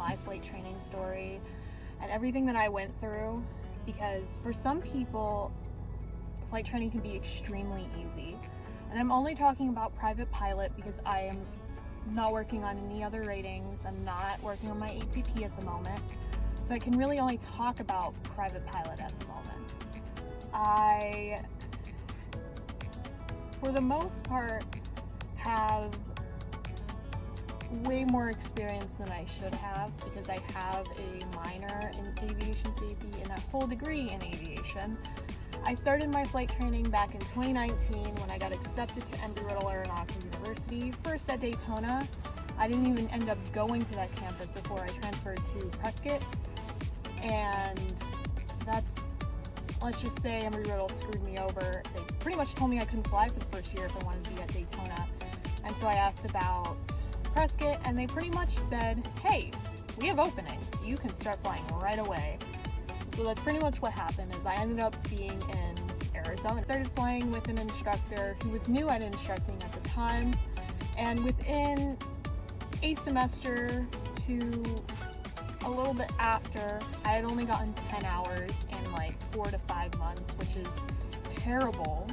my flight training story and everything that I went through, because for some people, flight training can be extremely easy. And I'm only talking about private pilot because I am not working on any other ratings. I'm not working on my ATP at the moment. So I can really only talk about private pilot at the moment. I, for the most part, have way more experience than I should have because I have a minor in aviation safety and a whole degree in aviation. I started my flight training back in 2019 when I got accepted to Embry-Riddle Aeronautical University, first at Daytona. I didn't even end up going to that campus before I transferred to Prescott. And that's, let's just say Embry-Riddle screwed me over. They pretty much told me I couldn't fly for the first year if I wanted to be at Daytona. And so I asked about Prescott, and they pretty much said, hey, we have openings. You can start flying right away. So that's pretty much what happened, is I ended up being in Arizona. I started flying with an instructor who was new at instructing at the time, and within a semester to a little bit after, I had only gotten 10 hours in like 4 to 5 months, which is terrible.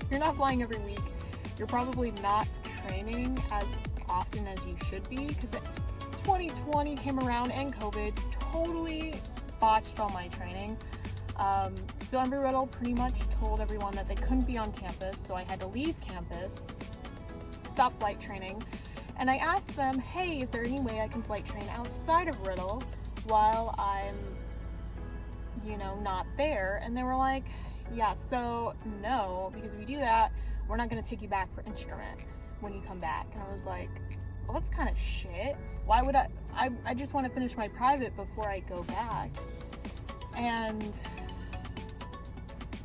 If you're not flying every week, you're probably not training as often as you should be, because 2020 came around and COVID totally botched all my training. So Embry-Riddle pretty much told everyone that they couldn't be on campus, so I had to leave campus, stop flight training, and I asked them, hey, is there any way I can flight train outside of Riddle while I'm, not there? And they were like, yeah, so no, because if we do that, we're not going to take you back for instrument when you come back. And I was like, well, that's kind of shit. Why would I just want to finish my private before I go back. And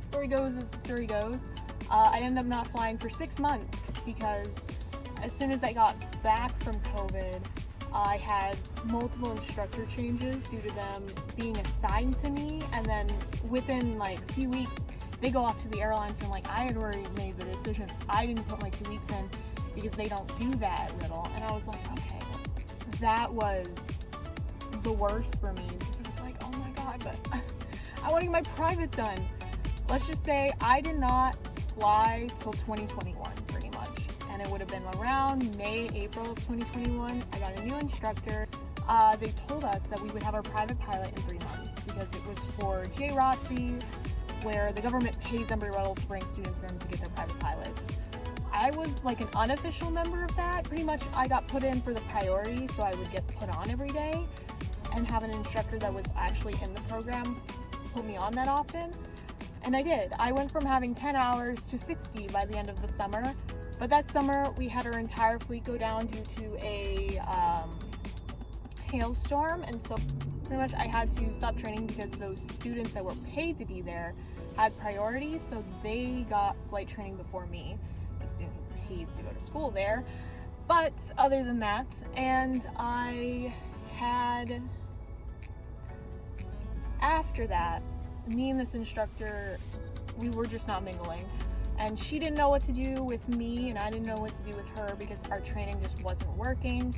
story goes as the story goes. I ended up not flying for 6 months because as soon as I got back from COVID, I had multiple instructor changes due to them being assigned to me, and then within like a few weeks, they go off to the airlines and like, I had already made the decision. I didn't put my 2 weeks in because they don't do that at Riddle. And I was like, okay, that was the worst for me because it was like, oh my God, but I want to get my private done. Let's just say I did not fly till 2021 pretty much. And it would have been around May, April of 2021. I got a new instructor. They told us that we would have our private pilot in 3 months because it was for JROTC, where the government pays Embry-Riddle to bring students in to get their private pilots. I was like an unofficial member of that. Pretty much I got put in for the priority, so I would get put on every day and have an instructor that was actually in the program put me on that often. And I did. I went from having 10 hours to 60 by the end of the summer. But that summer we had our entire fleet go down due to a hailstorm, and so pretty much I had to stop training because those students that were paid to be there had priority, so they got flight training before me, a student who pays to go to school there. But other than that, and I had, after that, me and this instructor, we were just not mingling. And she didn't know what to do with me, and I didn't know what to do with her because our training just wasn't working.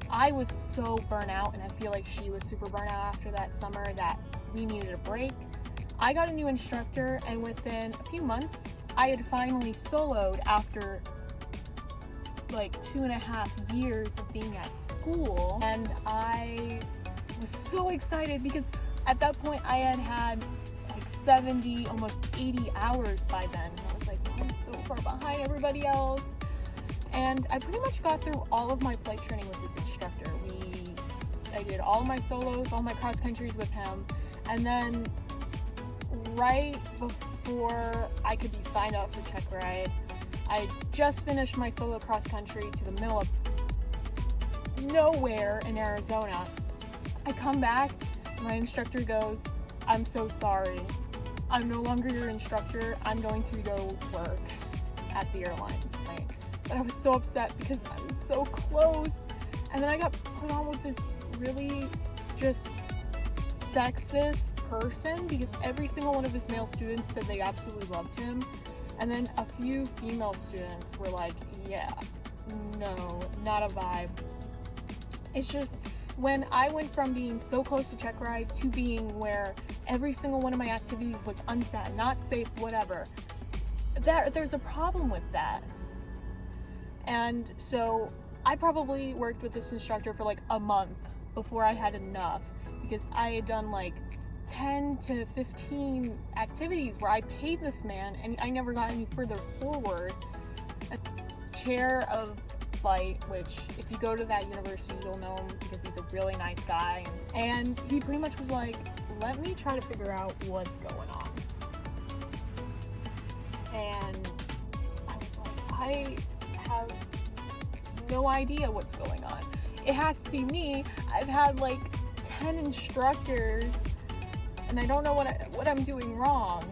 I was so burnt out, and I feel like she was super burnt out after that summer that we needed a break. I got a new instructor, and within a few months, I had finally soloed after like 2.5 years of being at school. And I was so excited because at that point I had 70, almost 80 hours by then. I was like, I'm so far behind everybody else. And I pretty much got through all of my flight training with this instructor. I did all my solos, all my cross countries with him. And then right before I could be signed up for Check Ride, I just finished my solo cross country to the middle of nowhere in Arizona. I come back, and my instructor goes, I'm so sorry. I'm no longer your instructor. I'm going to go work at the airlines tonight. But I was so upset because I was so close. And then I got put on with this really just sexist person because every single one of his male students said they absolutely loved him. And then a few female students were like, yeah, no, not a vibe. It's just, When I went from being so close to check ride to being where every single one of my activities was unsat, not safe, whatever, there's a problem with that. And so I probably worked with this instructor for like a month before I had enough, because I had done like 10 to 15 activities where I paid this man and I never got any further forward. A chair of flight, which if you go to that university you'll know him because he's a really nice guy, and he pretty much was like, let me try to figure out what's going on. And I was like, I have no idea what's going on. It has to be me. I've had like 10 instructors and I don't know what I'm doing wrong.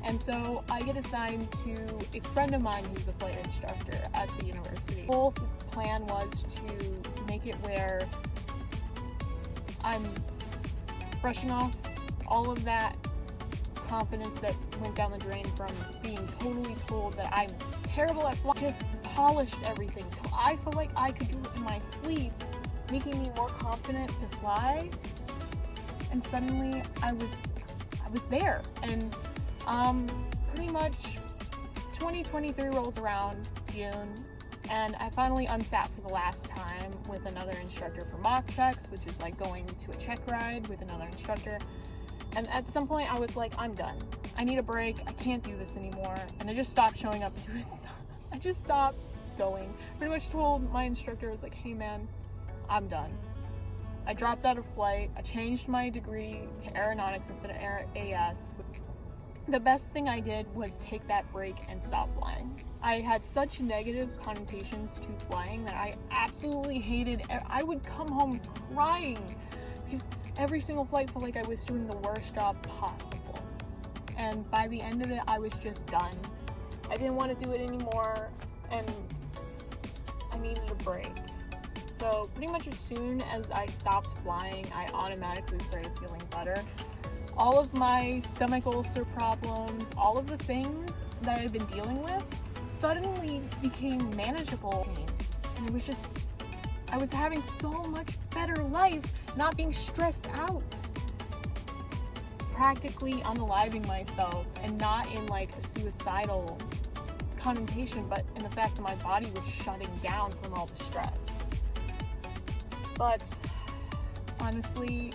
And so I get assigned to a friend of mine who's a flight instructor at the university. The whole plan was to make it where I'm brushing off all of that confidence that went down the drain from being totally told that I'm terrible at flying. Just polished everything so I feel like I could do it in my sleep, making me more confident to fly. And suddenly I was there, and pretty much 2023 rolls around, June, and I finally unsat for the last time with another instructor for mock checks, which is like going to a check ride with another instructor. And at some point I was like, I'm done. I need a break. I can't do this anymore. And I just stopped showing up to it. I just stopped going. Pretty much told my instructor, I was like, hey man, I'm done. I dropped out of flight. I changed my degree to aeronautics instead of AS. The best thing I did was take that break and stop flying. I had such negative connotations to flying that I absolutely hated it. I would come home crying because every single flight felt like I was doing the worst job possible. And by the end of it, I was just done. I didn't want to do it anymore, and I needed a break. So pretty much as soon as I stopped flying, I automatically started feeling better. All of my stomach ulcer problems, all of the things that I've been dealing with suddenly became manageable. And it was just, I was having so much better life, not being stressed out. Practically unaliving myself, and not in like a suicidal connotation, but in the fact that my body was shutting down from all the stress. But honestly,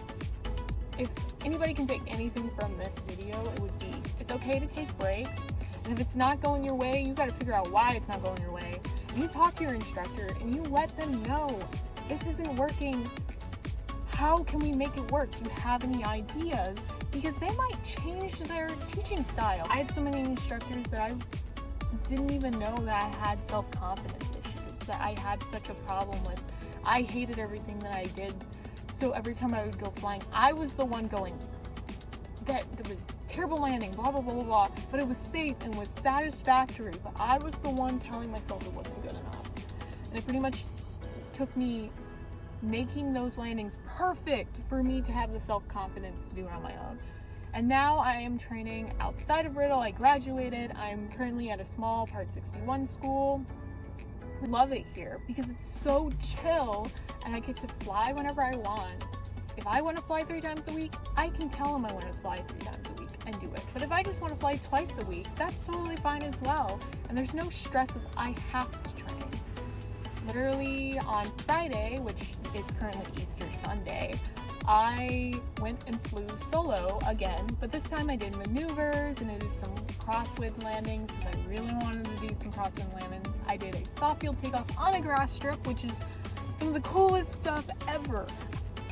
if anybody can take anything from this video, it would be, it's okay to take breaks, and if it's not going your way, you gotta figure out why it's not going your way. You talk to your instructor and you let them know, this isn't working. How can we make it work? Do you have any ideas? Because they might change their teaching style. I had so many instructors that I didn't even know that I had self-confidence issues, that I had such a problem with. I hated everything that I did. So every time I would go flying, I was the one going, that there was terrible landing, blah, blah, blah, blah, blah. But it was safe and was satisfactory. But I was the one telling myself it wasn't good enough. And it pretty much took me making those landings perfect for me to have the self-confidence to do it on my own. And now I am training outside of Riddle. I graduated. I'm currently at a small Part 61 school. I love it here because it's so chill and I get to fly whenever I want. If I want to fly 3 times a week, I can tell them I want to fly 3 times a week and do it. But if I just want to fly twice a week, that's totally fine as well. And there's no stress of I have to train. Literally on Friday, which it's currently Easter Sunday, I went and flew solo again, but this time I did maneuvers and I did some crosswind landings because I really wanted to do some crosswind landings. I did a soft field takeoff on a grass strip, which is some of the coolest stuff ever.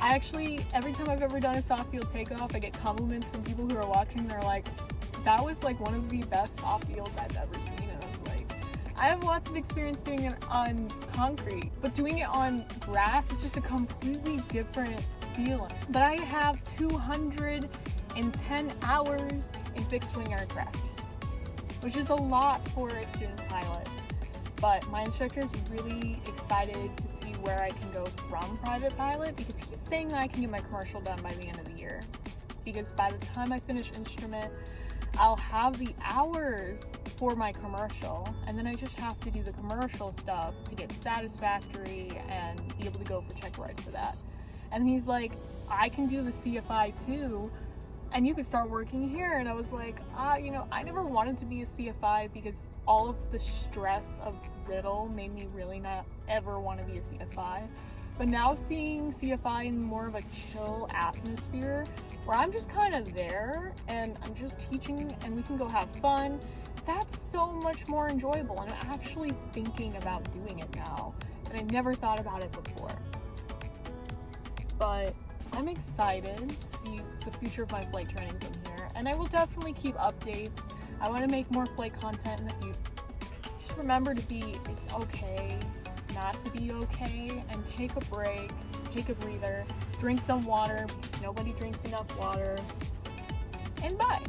I actually, every time I've ever done a soft field takeoff, I get compliments from people who are watching. They're like, that was like one of the best soft fields I've ever seen. And I was like, I have lots of experience doing it on concrete, but doing it on grass is just a completely different feeling. But I have 210 hours in fixed wing aircraft, which is a lot for a student pilot. But my instructor is really excited to see where I can go from private pilot, because he's saying that I can get my commercial done by the end of the year. Because by the time I finish instrument, I'll have the hours for my commercial, and then I just have to do the commercial stuff to get satisfactory and be able to go for check ride for that. And he's like, I can do the CFI too, and you can start working here. And I was like, you know, I never wanted to be a CFI because all of the stress of Riddle made me really not ever want to be a CFI. But now seeing CFI in more of a chill atmosphere where I'm just kind of there and I'm just teaching and we can go have fun, that's so much more enjoyable. And I'm actually thinking about doing it now, and I never thought about it before. But I'm excited to see the future of my flight training from here, and I will definitely keep updates. I want to make more flight content in the future. Just remember to be, it's okay not to be okay, and take a break, take a breather, drink some water because nobody drinks enough water, and bye.